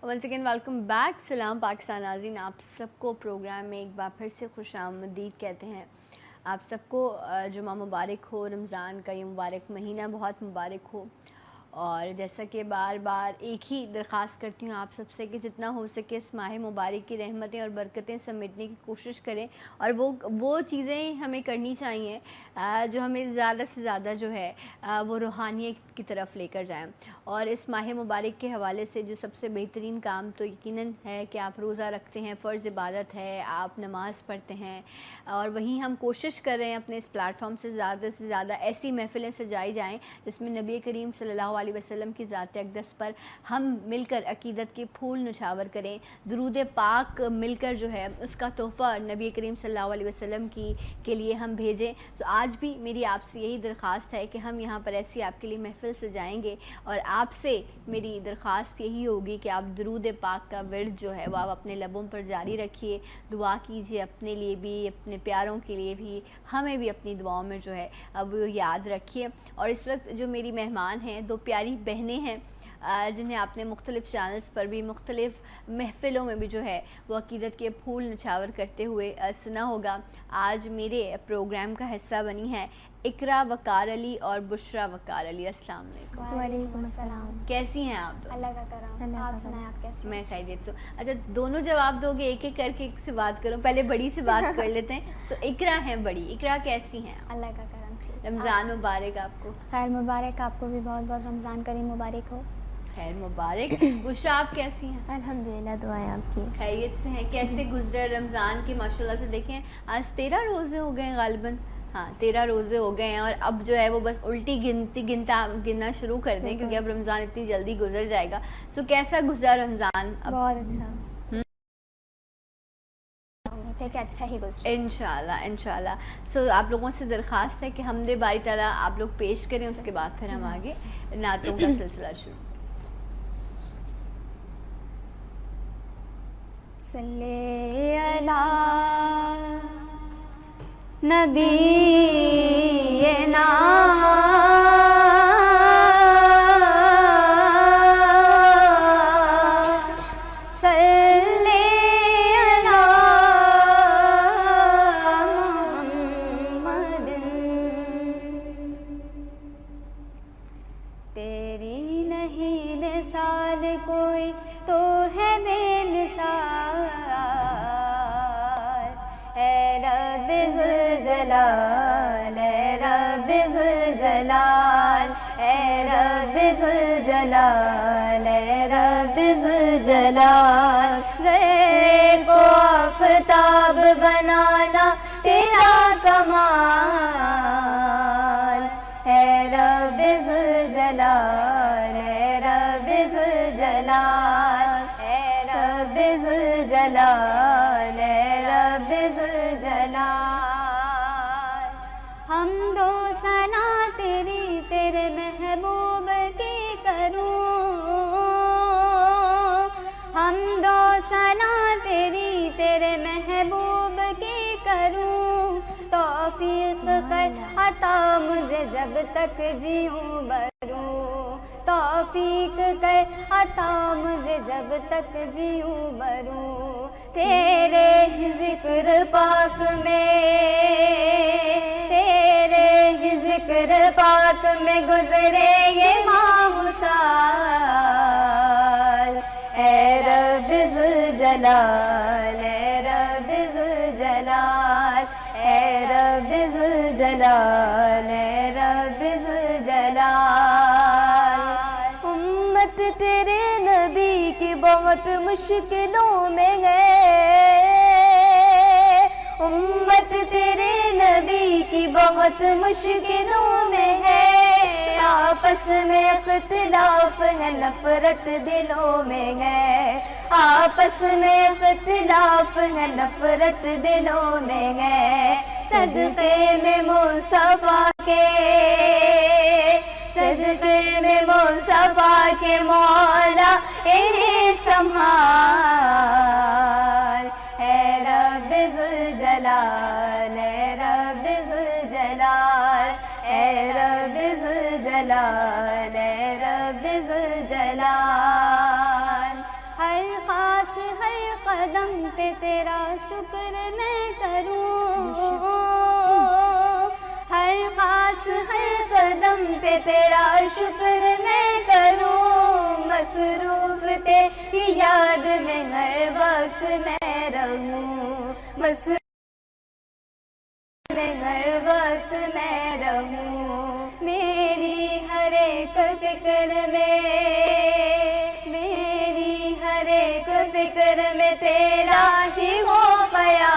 Once again welcome back. سلام پاکستان ناظرین, آپ سب کو پروگرام میں ایک بار پھر سے خوش آمدید کہتے ہیں. آپ سب کو جمعہ مبارک ہو. رمضان کا یہ مبارک مہینہ بہت مبارک ہو. اور جیسا کہ بار بار ایک ہی درخواست کرتی ہوں آپ سب سے کہ جتنا ہو سکے اس ماہ مبارک کی رحمتیں اور برکتیں سمیٹنے کی کوشش کریں, اور وہ چیزیں ہمیں کرنی چاہیے جو ہمیں زیادہ سے زیادہ جو ہے وہ روحانیت کی طرف لے کر جائیں. اور اس ماہ مبارک کے حوالے سے جو سب سے بہترین کام تو یقیناً ہے کہ آپ روزہ رکھتے ہیں, فرض عبادت ہے, آپ نماز پڑھتے ہیں. اور وہیں ہم کوشش کر رہے ہیں اپنے اس پلیٹ فارم سے زیادہ ایسی محفلیں سجائی جائیں جس میں نبی کریم صلی اللہ علیہ وسلم کی ذات اقدس پر ہم مل کر عقیدت کے پھول نچھاور کریں. درود پاک مل کر جو ہے اس کا تحفہ نبی کریم صلی اللہ علیہ وسلم کے لیے ہم بھیجیں. تو آج بھی میری آپ سے یہی درخواست ہے کہ ہم یہاں پر ایسی آپ کے لیے محفل سجائیں گے, اور آپ سے میری درخواست یہی ہوگی کہ آپ درود پاک کا ورد جو ہے وہ آپ اپنے لبوں پر جاری رکھیے. دعا کیجیے اپنے لیے بھی, اپنے پیاروں کے لیے بھی, ہمیں بھی اپنی دعاؤں میں جو ہے وہ یاد رکھیے. اور اس وقت جو میری مہمان ہیں, دو پیاری بہنیں ہیں جنہیں آپ نے مختلف چینلز پر بھی مختلف محفلوں میں بھی جو ہے وہ عقیدت کے پھول نچھاور کرتے ہوئے سنا ہوگا. آج میرے پروگرام کا حصہ بنی ہے اقرا وقار علی اور بشرا وقار علی. السلام علیکم. وعلیکم السلام. کیسی ہیں آپ؟ اللہ کا کرم. آپ سنائیں آپ کیسی؟ میں خیریت سے. اچھا, دونوں جواب دو گے, ایک ایک کر کے ایک سے بات کروں. پہلے بڑی سے بات کر لیتے ہیں. تو اقرا ہیں بڑی. اقرا کیسی ہیں؟ اللہ کا کرم. رمضان مبارک آپ کو. خیر مبارک. آپ کو بھی بہت بہت رمضان کریم مبارک ہو. خیر مبارک. بشرا آپ کیسی ہیں؟ الحمدللہ, دعائیں آپ کی. خیریت سے ہیں. کیسے گزرے رمضان کی؟ ماشاءاللہ سے دیکھیں آج 13 روزے ہو گئے غالباً. ہاں 13 روزے ہو گئے ہیں, اور اب جو ہے وہ بس الٹی گننا شروع کر دیں کیونکہ اب رمضان اتنی جلدی گزر جائے گا. سو کیسا گزرا رمضان؟ بہت اچھا. کہ اچھا ہی گزرے انشاءاللہ. سو آپ لوگوں سے درخواست ہے کہ حمد باری تعالیٰ آپ لوگ پیش کریں, اس کے بعد پھر ہم آگے نعتوں کا سلسلہ شروع. صلی علی نبینا کوئی تو ہے بے مثال, اے رب ذوالجلال, اے رب ذوالجلال, اے رب ذوالجلال, اے رب ذوالجلال. ذرے کو آفتاب بنانا تیرا کمال, اے رب ذوالجلال, اے رب ذوالجلال, اے رب ذوالجلال, اے رب ذوالجلال. حمد و ثنا تیری تیرے محبوب کی کروں, حمد و ثنا تیری تیرے محبوب کی کروں. توفیق کر عطا مجھے جب تک جیوں بروں, توفیق کر عطا مجھے جب تک جیوں بروں. تیرے ہی ذکر پاک میں, تیرے ہی ذکر پاک میں گزرے یہ ماہ سال, اے رب ذوالجلال, اے رب ذوالجلال, اے رب ذوالجلال, اے رب ذوالجلال. امت تیرے نبی کی بہت مشکلوں میں گئے, امت تیرے نبی کی بہت مشکلوں میں ہے. آپس میں اختلاف ہے, نفرت دلوں میں ہے, آپس میں اختلاف ہے, نفرت دلوں میں ہے. صدقے میں مصطفیٰ کے, صدقے میں مصطفیٰ کے مولا انہیں سنبھال, اے رب ذوالجلال, اے رب ذوالجلال, اے رب ذوالجلال, اے رب ذوالجلال. ہر خاص ہر قدم پہ تیرا شکر میں کروں، ہر خاص ہر قدم پہ تیرا شکر میں کروں، مصروف تیری یاد میں ہر وقت میں رہوں، مصروف میں ہر وقت میں رہوں، میری ہر ایک فکر میں، میری ہر ایک فکر میں تیرا ہی ہو خیال،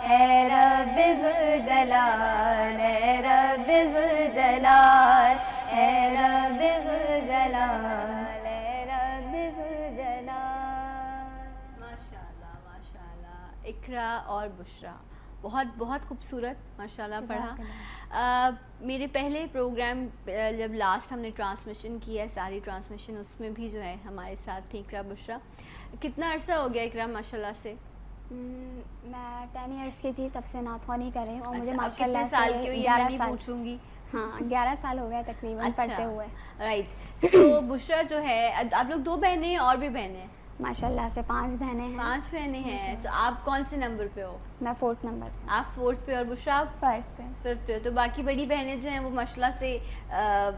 اے رب ذوالجلال، اے رب ذوالجلال، اے رب ذوالجلال، اے رب ذوالجلال۔ ماشاء اللہ ماشاء اللہ، اقرا اور بشرا بہت بہت خوبصورت ماشاء اللہ پڑھا۔ میرے پہلے پروگرام جب لاسٹ ہم نے ٹرانسمیشن کیا ہے، ساری ٹرانسمیشن، اس میں بھی جو ہے ہمارے ساتھ تھی اقرا بشرا۔ کتنا عرصہ ہو گیا اقرا ماشاء اللہ سے؟ میں 10 ایئرس کی تھی تب سے نعت خوانی کر رہی ہوں، اور مجھے اچھا، ماشاء اللہ سے 11 سال کی ہوئی؟ میں نہیں سال پوچھوں گی، ہاں 11 سال ہو گئے تقریباً پڑھتے ہوئے۔ رائٹ، تو بشرا جو ہے، آپ لوگ 2 بہنیں ہیں اور بھی بہنیں ہیں؟ ماشاء اللہ سے 5 بہنیں ہیں۔ 5 بہنیں ہیں۔ تو آپ کون سے نمبر پہ ہو؟ میں 4th نمبر۔ آپ 4th پہ، اور بشرا آپ 5th پہ۔ 5th پہ۔ تو باقی بڑی بہنیں جو ہیں وہ ماشاء اللہ سے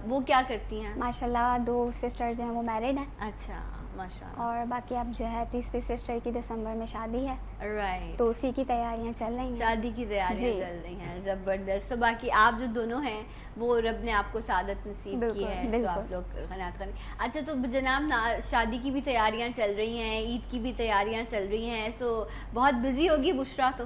وہ کیا کرتی ہیں؟ ماشاء اللہ 2 سسٹر جو ہیں وہ میرڈ ہیں۔ اچھا ماشاء اللہ۔ اور باقی اب جو ہے تیسری سسٹر کی دسمبر میں شادی ہے، رائٹ، تو اسی کی تیاریاں چل رہی ہیں، شادی کی تیاریاں چل رہی ہیں، زبردست۔ تو باقی آپ جو دونوں ہیں وہ رب نے آپ کو سعادت نصیب کی ہے، تو آپ لوگ قناعت کریں۔ اچھا، تو جناب شادی کی بھی تیاریاں چل رہی ہیں، عید کی بھی تیاریاں چل رہی ہیں، سو بہت بزی ہوگی بشرا تو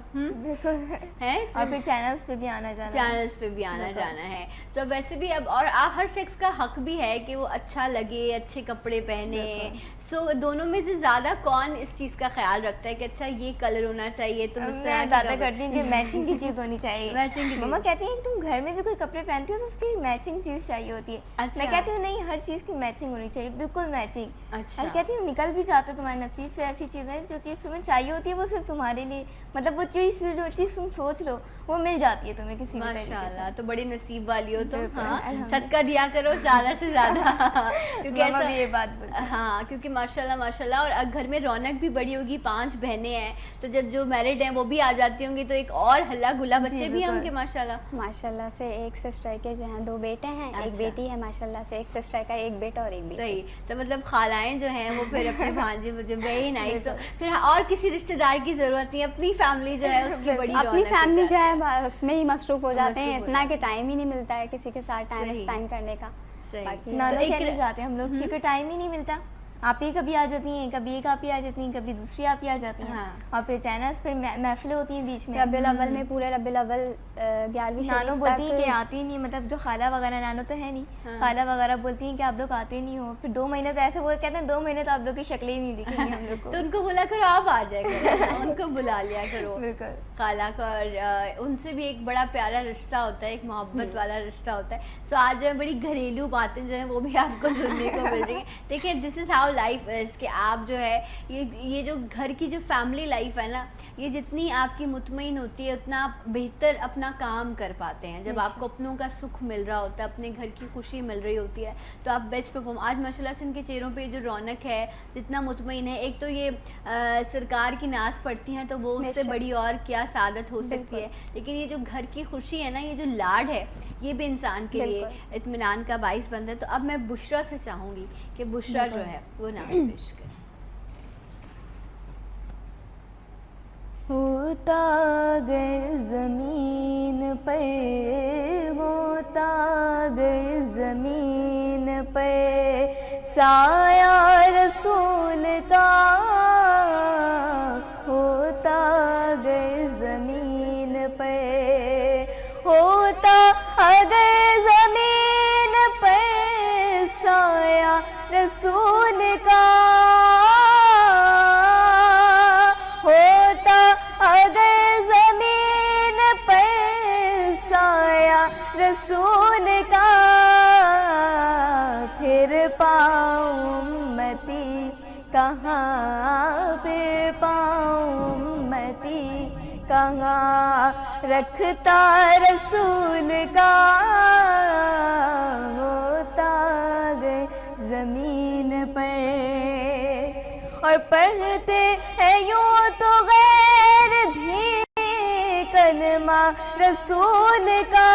ہے، اور پھر چینلز پہ بھی آنا جانا، چینلز پہ بھی آنا جانا ہے۔ سو ویسے بھی اب، اور ہر شخص کا حق بھی ہے کہ وہ اچھا لگے، اچھے کپڑے پہنے۔ سو دونوں میں سے زیادہ کون اس چیز کا خیال رکھتا ہے کہ اچھا یہ کلر ہونا چاہیے؟ تم اس طرح زیادہ کرتی ہوں کہ میچنگ کی چیز ہونی چاہیے۔ میچنگ، مما کہتی ہیں کہ تم گھر میں بھی کوئی کپڑے پہنتی ہو تو اس کی میچنگ چیز چاہیے ہوتی ہے۔ میں کہتی ہوں نہیں، ہر چیز کی میچنگ ہونی چاہیے، بالکل میچنگ۔ اور کہتی ہوں نکل بھی جاتا تمہارے نصیب سے ایسی چیزیں، جو چیز تمہیں چاہیے ہوتی ہے وہ صرف تمہارے لیے، مطلب وہ چیز جو چیز تم سوچ لو وہ مل جاتی ہے تمہیں کسی بھی طریقے سے۔ ماشاءاللہ، تو بڑی نصیب والی ہو تم۔ ہاں، صدقہ دیا کرو زیادہ سے زیادہ، کیونکہ ایسا یہ بات بولتی، ہاں، کیونکہ ماشاءاللہ ماشاءاللہ، اور گھر میں رونق بھی بڑی ہوگی۔ 5 بہنیں ہیں، تو جب جو میرڈ ہیں وہ بھی آ جاتی ہوں گی تو ایک اور ہلا گلا، بچے بھی ہیں ان کے ماشاءاللہ؟ ماشاءاللہ سے ایک سسٹر کے جو ہیں 2 بیٹے ہیں، ایک بیٹی ہے ماشاءاللہ سے، ایک سسٹر کا ایک بیٹا اور ایک بیٹی۔ صحیح، تو مطلب خالائیں جو ہیں وہ پھر اپنے بھانجے مجھے ویری نائس، تو پھر اور کسی رشتہ دار کی ضرورت نہیں، اپنی فیملی جو ہے اس کی بڑی اپنی فیملی جو ہے اس میں ہی مصروف ہو جاتے ہیں، اتنا کہ ٹائم ہی نہیں ملتا ہے کسی کے ساتھ ٹائم اسپینڈ کرنے کا۔ نانو کے نہیں جاتے ہم لوگ کیونکہ ٹائم ہی نہیں ملتا۔ آپ ہی کبھی آ جاتی ہیں، کبھی ایک آپ ہی آ جاتی ہیں، کبھی دوسری آپ ہی آ جاتی ہیں، اور پھر چینلز، پھر محفلیں ہوتی ہیں بیچ میں۔ ربیع الاول میں پورے ربیع الاول 11ویں نانو بولتی ہیں کہ آتی نہیں، مطلب جو خالہ وغیرہ، نانو تو ہے نہیں، خالہ وغیرہ بولتی ہیں کہ آپ لوگ آتے نہیں ہو، پھر 2 مہینے تو ایسے وہ کہتے ہیں 2 مہینے تو آپ لوگ کی شکلیں ہی نہیں دکھیں گی ہم لوگ کو، تو ان کو بولا کرو آپ آ جائے کرو، ان کو بلا لیا کرو بالکل خالہ کا، اور ان سے بھی ایک بڑا پیارا رشتہ ہوتا ہے، ایک محبت والا رشتہ ہوتا ہے۔ سو آج جو ہے بڑی گھریلو باتیں جو ہیں وہ بھی آپ کو سننے کو مل رہی ہیں۔ دیکھیں، دس از ہاؤ لائف از، کہ آپ جو ہے یہ جو گھر کی جو فیملی لائف ہے نا، یہ جتنی آپ کی مطمئن ہوتی ہے اتنا آپ بہتر اپنا کام کر پاتے ہیں۔ جب آپ کو اپنوں کا سکھ مل رہا ہوتا ہے، اپنے گھر کی خوشی مل رہی ہوتی ہے، تو آپ بیسٹ پرفارم۔ آج ماشاء اللہ سے ان کے چہروں پہ جو رونق ہے، جتنا مطمئن ہے، ایک تو یہ سرکار کی نعت پڑھتی ہیں تو وہ اس سے بڑی اور کیا سعادت ہو سکتی ہے، لیکن یہ جو گھر کی خوشی ہے نا، یہ جو لاڈ ہے، یہ بھی انسان کے لیے اطمینان کا باعث بنتا ہے۔ تو اب میں بشرا سے چاہوں گی کہ بشرا جو ہے وہ نعت پیش کرے۔ ہوتا اگر زمین پر، ہوتا اگر زمین پر سایہ رسول کا، ہوتا اگر زمین پر، ہوتا اگر زمین پر سایہ رسول کا، ہوتا اگر زمین پر سایہ رسول کا، پھر پاؤں امتی کہاں، پھر پاؤں امتی کہاں، رکھتا رسول کا، ہوتا اگر زمین پر۔ اور پڑھتے ہیں یوں تو غیر بھی کلمہ رسول کا،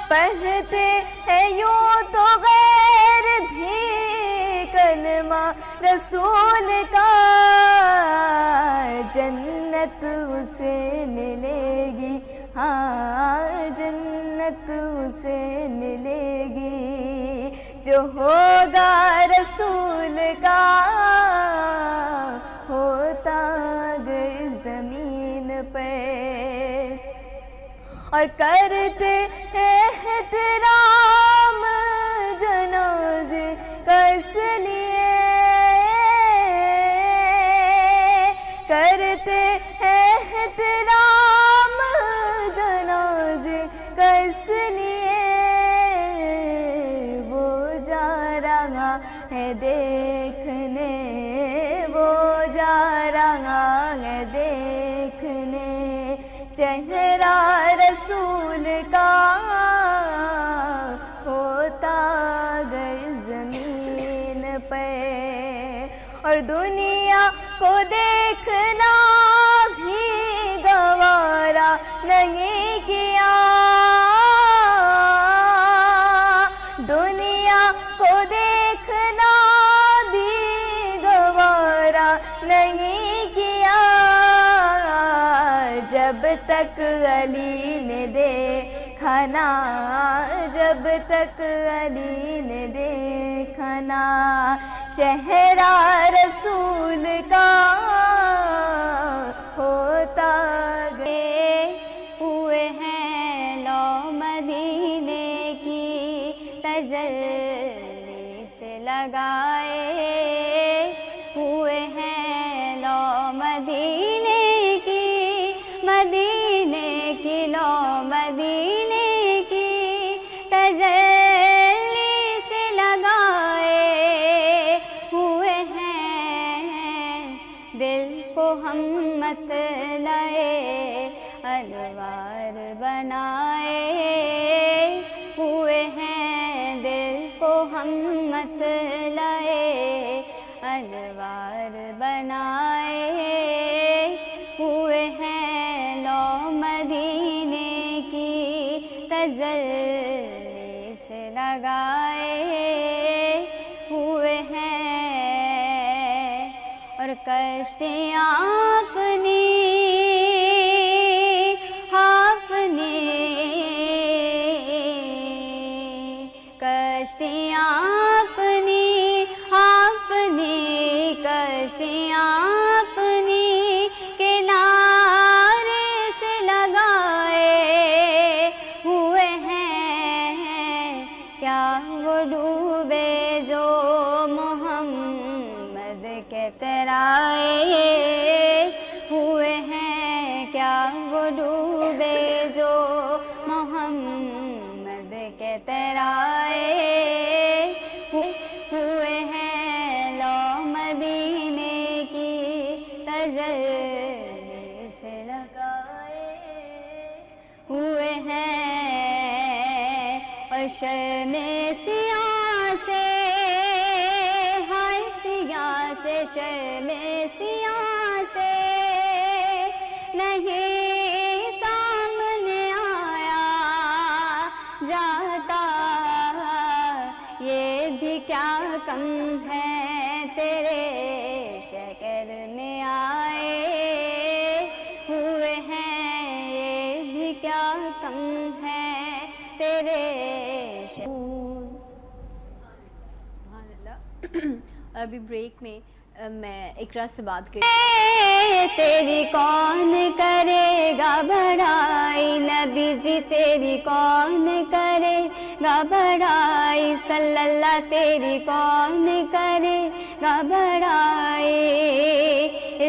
پڑھتے ہیں یوں تو غیر بھی کلمہ رسول کا، جنت اسے ملے گی، ہاں جنت اسے ملے گی جو ہوگا رسول کا ہوتا اگر زمین پر، اور کرتے احترام جنازے کا اس لیے، کرتے احترام جنازے کا اس لیے، وہ جا رہا ہے دیکھنے، وہ جا رہا ہے دیکھنے چہرہ رسول کا ہوتا اگر زمین پر، اور دنیا کو دیکھنا بھی گوارا نہیں کیا، دنیا کو دیکھنا بھی گوارا نہیں کیا، جب تک علی نے دیکھا نا، جب تک علی نے دیکھا نا چہرہ رسول کا ہوتا گئے ہوئے ہیں لو مدینے کی تجلی سے لگائے ہوئے ہیں لو مدینے کی، مدینے کی لو مدینے کی تجلی سے لگائے ہوئے ہیں، دل کو ہم مت لائے انوار بنائے ہوئے ہیں، دل کو ہم مت لائے انوار بنائے ہوئے ہیں، لو مدینے کی تجلی سے لگائے ہوئے ہیں، اور کشتیاں اپنی اپنی کشتیاں اپنی اپنی کشتیاں اپنی کنارے سے لگائے ہوئے ہیں، کیا وہ ڈوبے جو محمد کے ترائے ہوئے ہیں، کیا وہ ڈوبے جو محمد کے ترائے ہوئے ہیں، لو مدینے کی تجلی سے لگائے ہوئے ہیں، اور شرم سیاہ سے، ہائے سیاہ سے، شرم سیاہ سے نہیں سامنے آیا جاتا، یہ بھی کیا کم ہے تیرے شکل میں آئے ہوئے ہیں، یہ بھی کیا کم ہے تیرے سبحان اللہ۔ ابھی بریک میں میں اقرا سے بات کر تیری کون کرے گا بڑائی، نبی جی تیری کون کرے گا بڑائی، صلی اللہ تیری کون کرے گا بڑائی،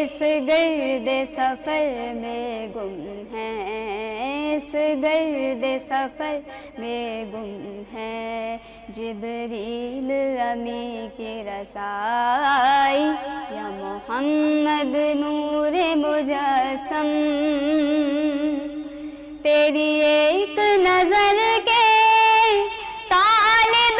اس گرد سفر میں گم ہے، اس گرد سفر میں گم ہے، جبریل امی کی رسائی یا محمد نور مجسم، تیری ایک نظر کے طالب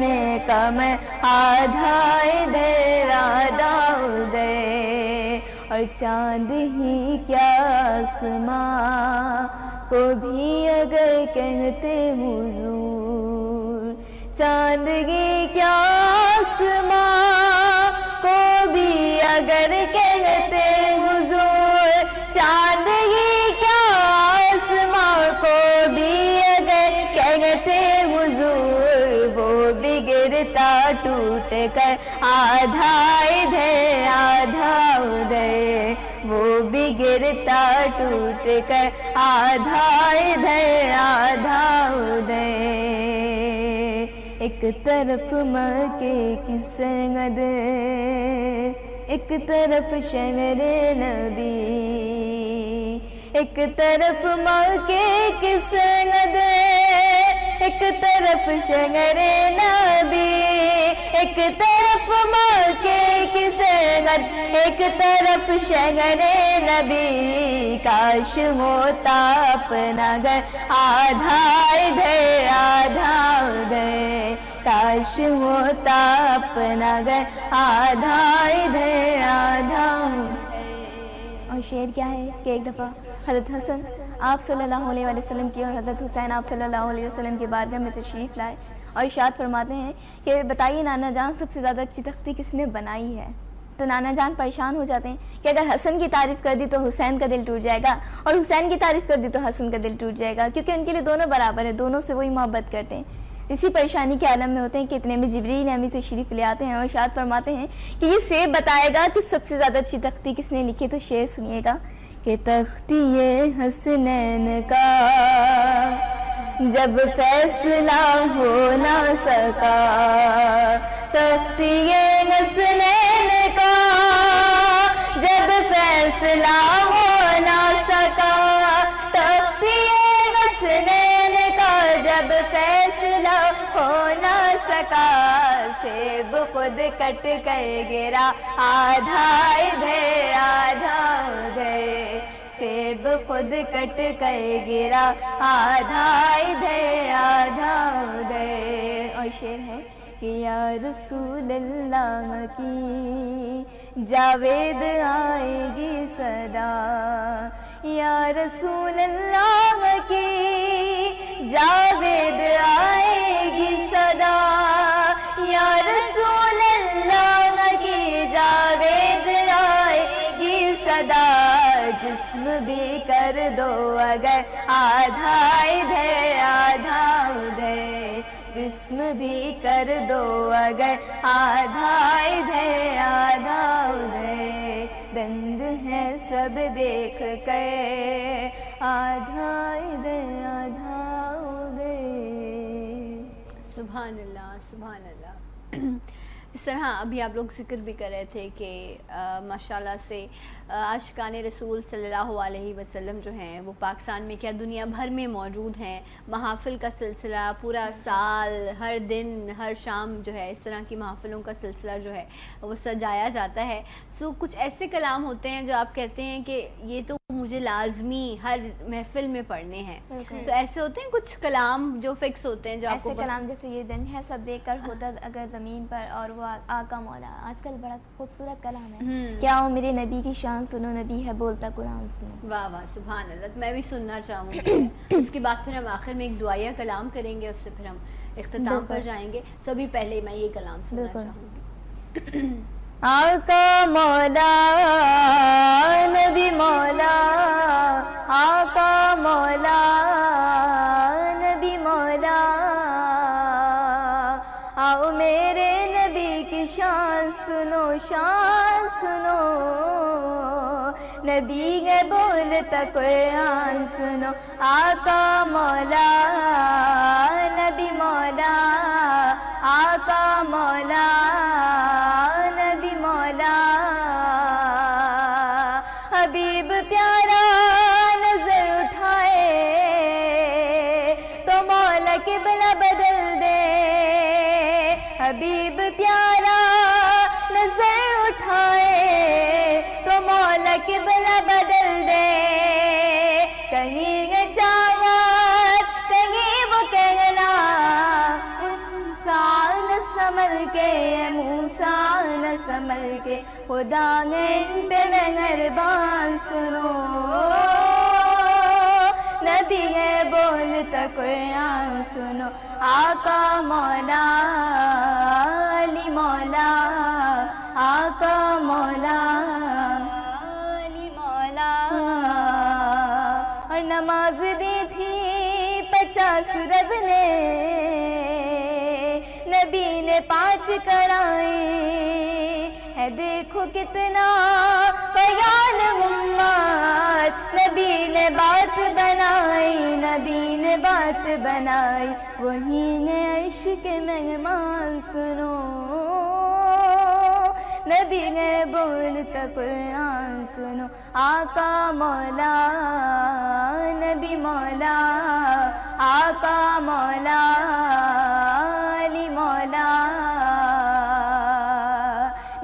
میں کمر آدھا ادھر آدھا ادھر اور چاند ہی کیا آسماں کو بھی اگر کہتے حضور چاند ہی کیا آسماں کو بھی اگر کہتے حضور چاند ہی کیا آسماں کو بھی اگر کہتے حضور وہ بھی گرتا ٹوٹ کر آدھا ادھر آدھا ادھر وہ بھی گرتا ٹوٹ کر آدھا ادھر آدھا ادھر ایک طرف مکے کی سند ایک طرف شہر نبی ایک طرف مکے کی سند ایک طرف شہر نبی ایک طرف مکے کی سند ایک طرف شہر نبی کاش ہوتا اپنا گھر آدھا ادھر آدھا ادھر کاش ہوتا اپنا گھر آدھا ادھر آدھا اور شعر کیا ہے کہ ایک دفعہ حضرت حسن آپ صلی اللہ علیہ وسلم کی اور حضرت حسین آپ صلی اللہ علیہ وسلم کی بارگاہ میں تشریف لائے اور ارشاد فرماتے ہیں کہ بتائیے نانا جان سب سے زیادہ اچھی تختی کس نے بنائی ہے؟ تو نانا جان پریشان ہو جاتے ہیں کہ اگر حسن کی تعریف کر دی تو حسین کا دل ٹوٹ جائے گا اور حسین کی تعریف کر دی تو حسن کا دل ٹوٹ جائے گا، کیونکہ ان کے لیے دونوں برابر ہیں، دونوں سے وہی محبت کرتے ہیں۔ اسی پریشانی کے عالم میں ہوتے ہیں کہ اتنے میں جبریل امین تشریف لے آتے ہیں اور ارشاد فرماتے ہیں کہ یہ سیب بتائے گا کہ سب سے زیادہ اچھی تختی کس نے لکھی۔ تو شعر سنیے گا کہ تختی حسنین کا جب فیصلہ ہو نہ سکا، تختی حسنین کا جب فیصلہ ہو نہ سکا، تختی حسنین کا جب فیصلہ ہو نہ سکا، سیب خود کٹ کر گرا آدھا ادھر آدھا ادھر، سیب خود کٹ کر گرا آدھا ادھر آدھا ادھر۔ اور شعر ہے کہ یا رسول اللہ کی جاوید آئے گی صدا، یا رسول اللہ کی جاوید آئے گی صدا، یا رسول اللہ کی جاوید آئے گی صدا، جسم بھی کر دو اگر آدھا ادھر آدھا ادھر، جسم بھی کر دو اگر آدھا ادھر آدھا ادھر، دند ہے سب دیکھ کر آدھا ادھر آدھا ادھر۔ سبحان اللہ سبحان اللہ۔ اس طرح ابھی آپ لوگ ذکر بھی کر رہے تھے کہ ماشاءاللہ سے عاشقان رسول صلی اللہ علیہ وسلم جو ہیں وہ پاکستان میں کیا دنیا بھر میں موجود ہیں، محافل کا سلسلہ پورا سال ہر دن ہر شام جو ہے اس طرح کی محافلوں کا سلسلہ جو ہے وہ سجایا جاتا ہے۔ سو کچھ ایسے کلام ہوتے ہیں جو آپ کہتے ہیں کہ یہ تو مجھے لازمی ہر محفل میں پڑھنے ہیں، سو ایسے ہوتے ہیں کچھ کلام جو فکس ہوتے ہیں جو آپ کو ایسے کلام جیسے یہ دن ہے سب دیکھ کر ہوتا اگر زمین پر، اور وہ آقا مولا آج کل بڑا خوبصورت کلام ہے، کیا ہو میرے نبی کی شان سنو نبی ہے بولتا قرآن سنو۔ واہ واہ سبحان اللہ، میں بھی سننا چاہوں گی۔ اس کے بعد پھر ہم آخر میں ایک دعائیہ کلام کریں گے، اس سے پھر ہم اختتام پر جائیں گے۔ سبھی پہلے میں یہ کلام سننا چاہوں گی۔ آقا مولا نبی مولا، آقا مولا نبی مولا، آؤ میرے نبی کی شان سنو شان سنو، نبی ہے بولتا قرآن سنو، آقا مولا نبی مولا، آقا مولا نبی مولا، حبیب پیارا نظر اٹھائے تو مولا قبلہ بدل دے، حبیب پیارا نظر اٹھائے تو مولا قبلہ بدل دے، کہیں یہ چاہت کہیں وہ کہنا ان موسیٰ نہ سنبھل کے، موسیٰ نہ سنبھل کے، خدا نے ان پہ مہربان سنو، نبی ہے بولتا قرآن سنو، آقا مولا علی مولا، آقا مولا علی مولا، اور نماز دی تھی 50 رب نے، نبی نے 5 کرائے، ہے دیکھو کتنا بیان امت، نبی نے بات بنائی، نبی نے بات بنائی، وہی نے عشق مہمان سنو، نبی نے بولتا قرآن سنو، آقا مولا نبی مولا، آقا مولا علی مولا،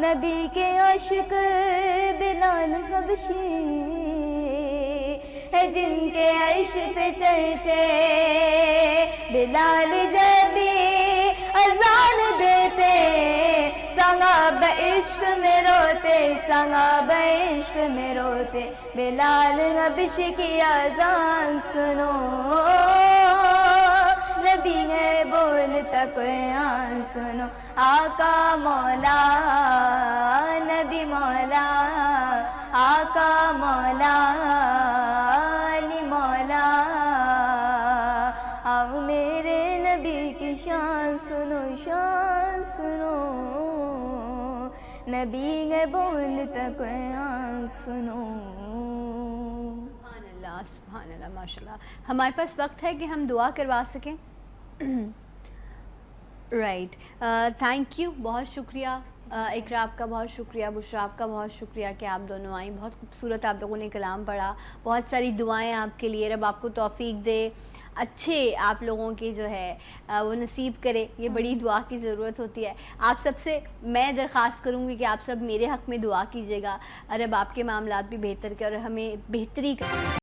نبی کے عاشق بلال حبشی ہے جن کے عرش پہ چرچے، بلال جب بھی اذان دیتے، صحابہ عشق میں روتے، صحابہ عشق میں روتے، بلال حبشی کی اذان سنو، نبی ہے بولتا قرآن سنو، آقا مولا نبی مولا، آقا مولا علی مولا، آؤ میرے نبی کی شان سنو، شان سنو، نبی ہے بولتا قرآن سنو۔ سبحان اللہ ماشاء اللہ۔ ہمارے پاس وقت ہے کہ ہم دعا کروا سکیں؟ رائٹ، تھینک یو، بہت شکریہ اقرا آپ کا، بہت شکریہ بشرا آپ کا، بہت شکریہ کہ آپ دونوں آئیں، بہت خوبصورت آپ لوگوں نے کلام پڑھا، بہت ساری دعائیں آپ کے لیے، رب آپ کو توفیق دے، اچھے آپ لوگوں کی جو ہے وہ نصیب کرے، یہ بڑی دعا کی ضرورت ہوتی ہے۔ آپ سب سے میں درخواست کروں گی کہ آپ سب میرے حق میں دعا کیجیے گا، رب آپ کے معاملات بھی بہتر کرے اور ہمیں بہتری کرے۔